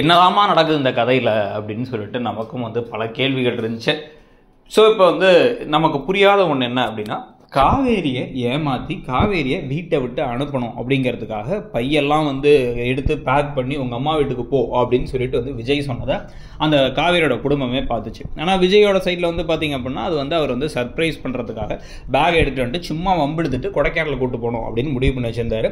என்னதாமா நடக்குது இந்த கதையில் அப்படின்னு சொல்லிட்டு நமக்கும் வந்து பல கேள்விகள் இருந்துச்சு. ஸோ இப்போ வந்து நமக்கு புரியாத ஒன்று என்ன அப்படின்னா, காவேரியை ஏமாற்றி காவேரியை வீட்டை விட்டு அனுப்பணும் அப்படிங்கிறதுக்காக பையெல்லாம் வந்து எடுத்து பேக் பண்ணி உங்கள் அம்மா வீட்டுக்கு போ அப்படின்னு சொல்லிட்டு வந்து விஜய் சொன்னதை அந்த காவேரியோட குடும்பமே பார்த்துச்சு. ஆனால் விஜயோட சைடில் வந்து பார்த்திங்க அப்படின்னா அது வந்து அவர் வந்து சர்ப்ரைஸ் பண்ணுறதுக்காக பேக் எடுத்துகிட்டு வந்துட்டு சும்மா வம்பெடுத்துட்டு கொடைக்கானல் கூட்டு போகணும் அப்படின்னு முடிவு பண்ணி வச்சிருந்தாரு.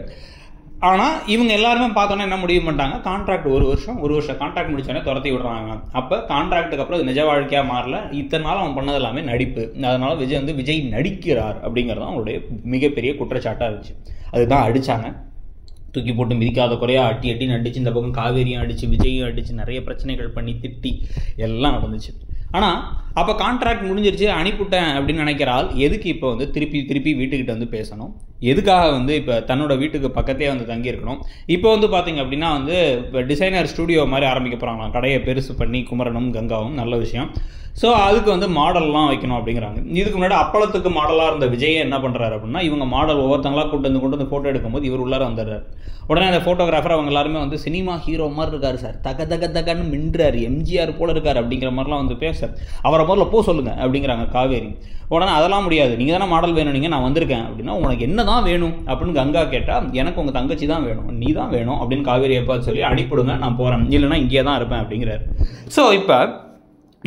ஆனால் இவங்க எல்லாருமே பார்த்தோன்னா என்ன முடிவு பண்ணிட்டாங்க, கான்ட்ராக்ட் ஒரு வருஷம் கான்ட்ராக்ட் முடிச்சோடனே துரத்தி விடுறாங்க. அப்போ கான்ட்ராக்டுக்கு அப்புறம் அது நிஜ வாழ்க்கையாக மாறல, இத்தனை நாள் அவன் பண்ணது எல்லாமே நடிப்பு. அதனால விஜய் நடிக்கிறார் அப்படிங்கிறது தான் அவங்களுடைய மிகப்பெரிய குற்றச்சாட்டாக இருந்துச்சு. அதுதான் அடித்தாங்க, தூக்கி போட்டு மிதிக்காத குறையாக அட்டி நடிச்சு, இந்த பக்கம் காவேரியும் அடித்து விஜயும் அடித்து நிறைய பிரச்சனைகள் பண்ணி திட்டி எல்லாம் நடந்துச்சு. ஆனால் அப்போ கான்ட்ராக்ட் முடிஞ்சிருச்சு அனுப்பிவிட்டேன் அப்படின்னு நினைக்கிறாள். எதுக்கு இப்போ வந்து திருப்பி வீட்டுக்கிட்ட வந்து பேசணும், எதுக்காக வந்து இப்போ தன்னோட வீட்டுக்கு பக்கத்தே வந்து தங்கியிருக்கணும். இப்போ வந்து பார்த்திங்க அப்படின்னா வந்து இப்போ டிசைனர் ஸ்டூடியோ மாதிரி ஆரம்பிக்க போகிறாங்களாம், கடையை பெருசு பண்ணி குமரனும் கங்காவும், நல்ல விஷயம். ஸோ அதுக்கு வந்து மாடல்லாம் வைக்கணும் அப்படிங்கிறாங்க. இதுக்கு முன்னாடி அப்பளத்துக்கு மாடலாக இருந்த விஜயை என்ன பண்ணுறாரு அப்படின்னா, இவங்க மாடல் ஒவ்வொருத்தங்களாக கொண்டு வந்து ஃபோட்டோ எடுக்கும்போது இவர் உள்ளார வந்துடுறாரு. உடனே அந்த ஃபோட்டோகிராஃபர் அவங்க எல்லாருமே வந்து சினிமா ஹீரோ மாதிரி இருக்காரு சார், தகன்னு மின்றாரு, எம்ஜிஆர் போல இருக்காரு அப்படிங்கிற மாதிரிலாம் வந்து பேச, அவரை முதல்ல போ சொல்லுங்கள் அப்படிங்கிறாங்க காவேரி. உடனே அதெல்லாம் முடியாது, நீங்கள் தானே மாடல் வேணும், நீங்கள் நான் வந்திருக்கேன் அப்படின்னா உனக்கு என்ன தான் வேணும் அப்படின்னு கங்கா கேட்டால், எனக்கு உங்கள் தங்கச்சி தான் வேணும், நீ தான் வேணும் அப்படின்னு காவேரி எப்போ சொல்லி அனுப்பிவிடுங்க, நான் போகிறேன், இல்லைனா இங்கே தான் இருப்பேன் அப்படிங்கிறாரு. ஸோ இப்போ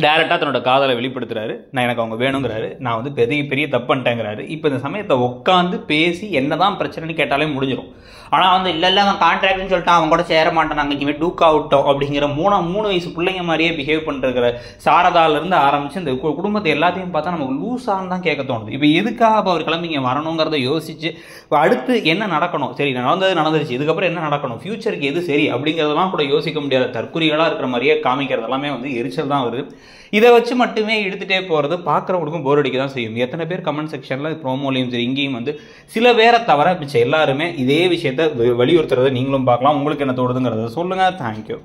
டேரெக்டாக தன்னோட காதலை வெளிப்படுத்துறாரு. எனக்கு அவங்க வேணுங்கிறாரு, நான் வந்து பெரிய தப்பு பண்ணிட்டேங்கிறாரு. இப்போ இந்த சமயத்தை உட்காந்து பேசி என்ன தான் பிரச்சனைன்னு கேட்டாலே முடிஞ்சிடும். ஆனால் வந்து இல்லை அவன் கான்ட்ராக்ட்னு சொல்லிட்டான், அவங்க கூட சேர மாட்டேன், நாங்கள் இங்கே டூக் அவுட்டோம் அப்படிங்கிற 3 வயசு பிள்ளைங்க மாதிரியே பிஹேவ் பண்ணிருக்கிற சாரதாலேருந்து ஆரம்பித்து இந்த குடும்பத்தை எல்லாத்தையும் பார்த்தா நமக்கு லூஸான்னு தான் கேட்க தோணுது. இப்போ எதுக்காக இப்போ அவர் கிளம்பி இங்கே வரணுங்கிறத யோசிச்சு இப்போ அடுத்து என்ன நடக்கணும், சரி நடந்துருச்சு, இதுக்கப்புறம் என்ன நடக்கணும், ஃபியூச்சருக்கு எது சரி அப்படிங்கிறதெல்லாம் கூட யோசிக்க முடியாத தற்குறிகளாக இருக்கிற மாதிரியே காமிக்கிறது எல்லாமே வந்து எரிச்சல் தான் வருது. இதை வச்சு மட்டுமே எடுத்துகிட்டே போகிறது பார்க்குறவங்களுக்கும் போர் அடிக்க தான் செய்யும். எத்தனை பேர் கமெண்ட் செக்ஷனில் ப்ரோமோலையும் சரி இங்கேயும் வந்து சில பேரை தவிர மிச்சம் எல்லாருமே இதே விஷயத்தை வலியுறுத்துறதை நீங்களும் பார்க்கலாம். உங்களுக்கு என்ன தோணுதுங்கிறத சொல்லுங்கள். தேங்க்யூ.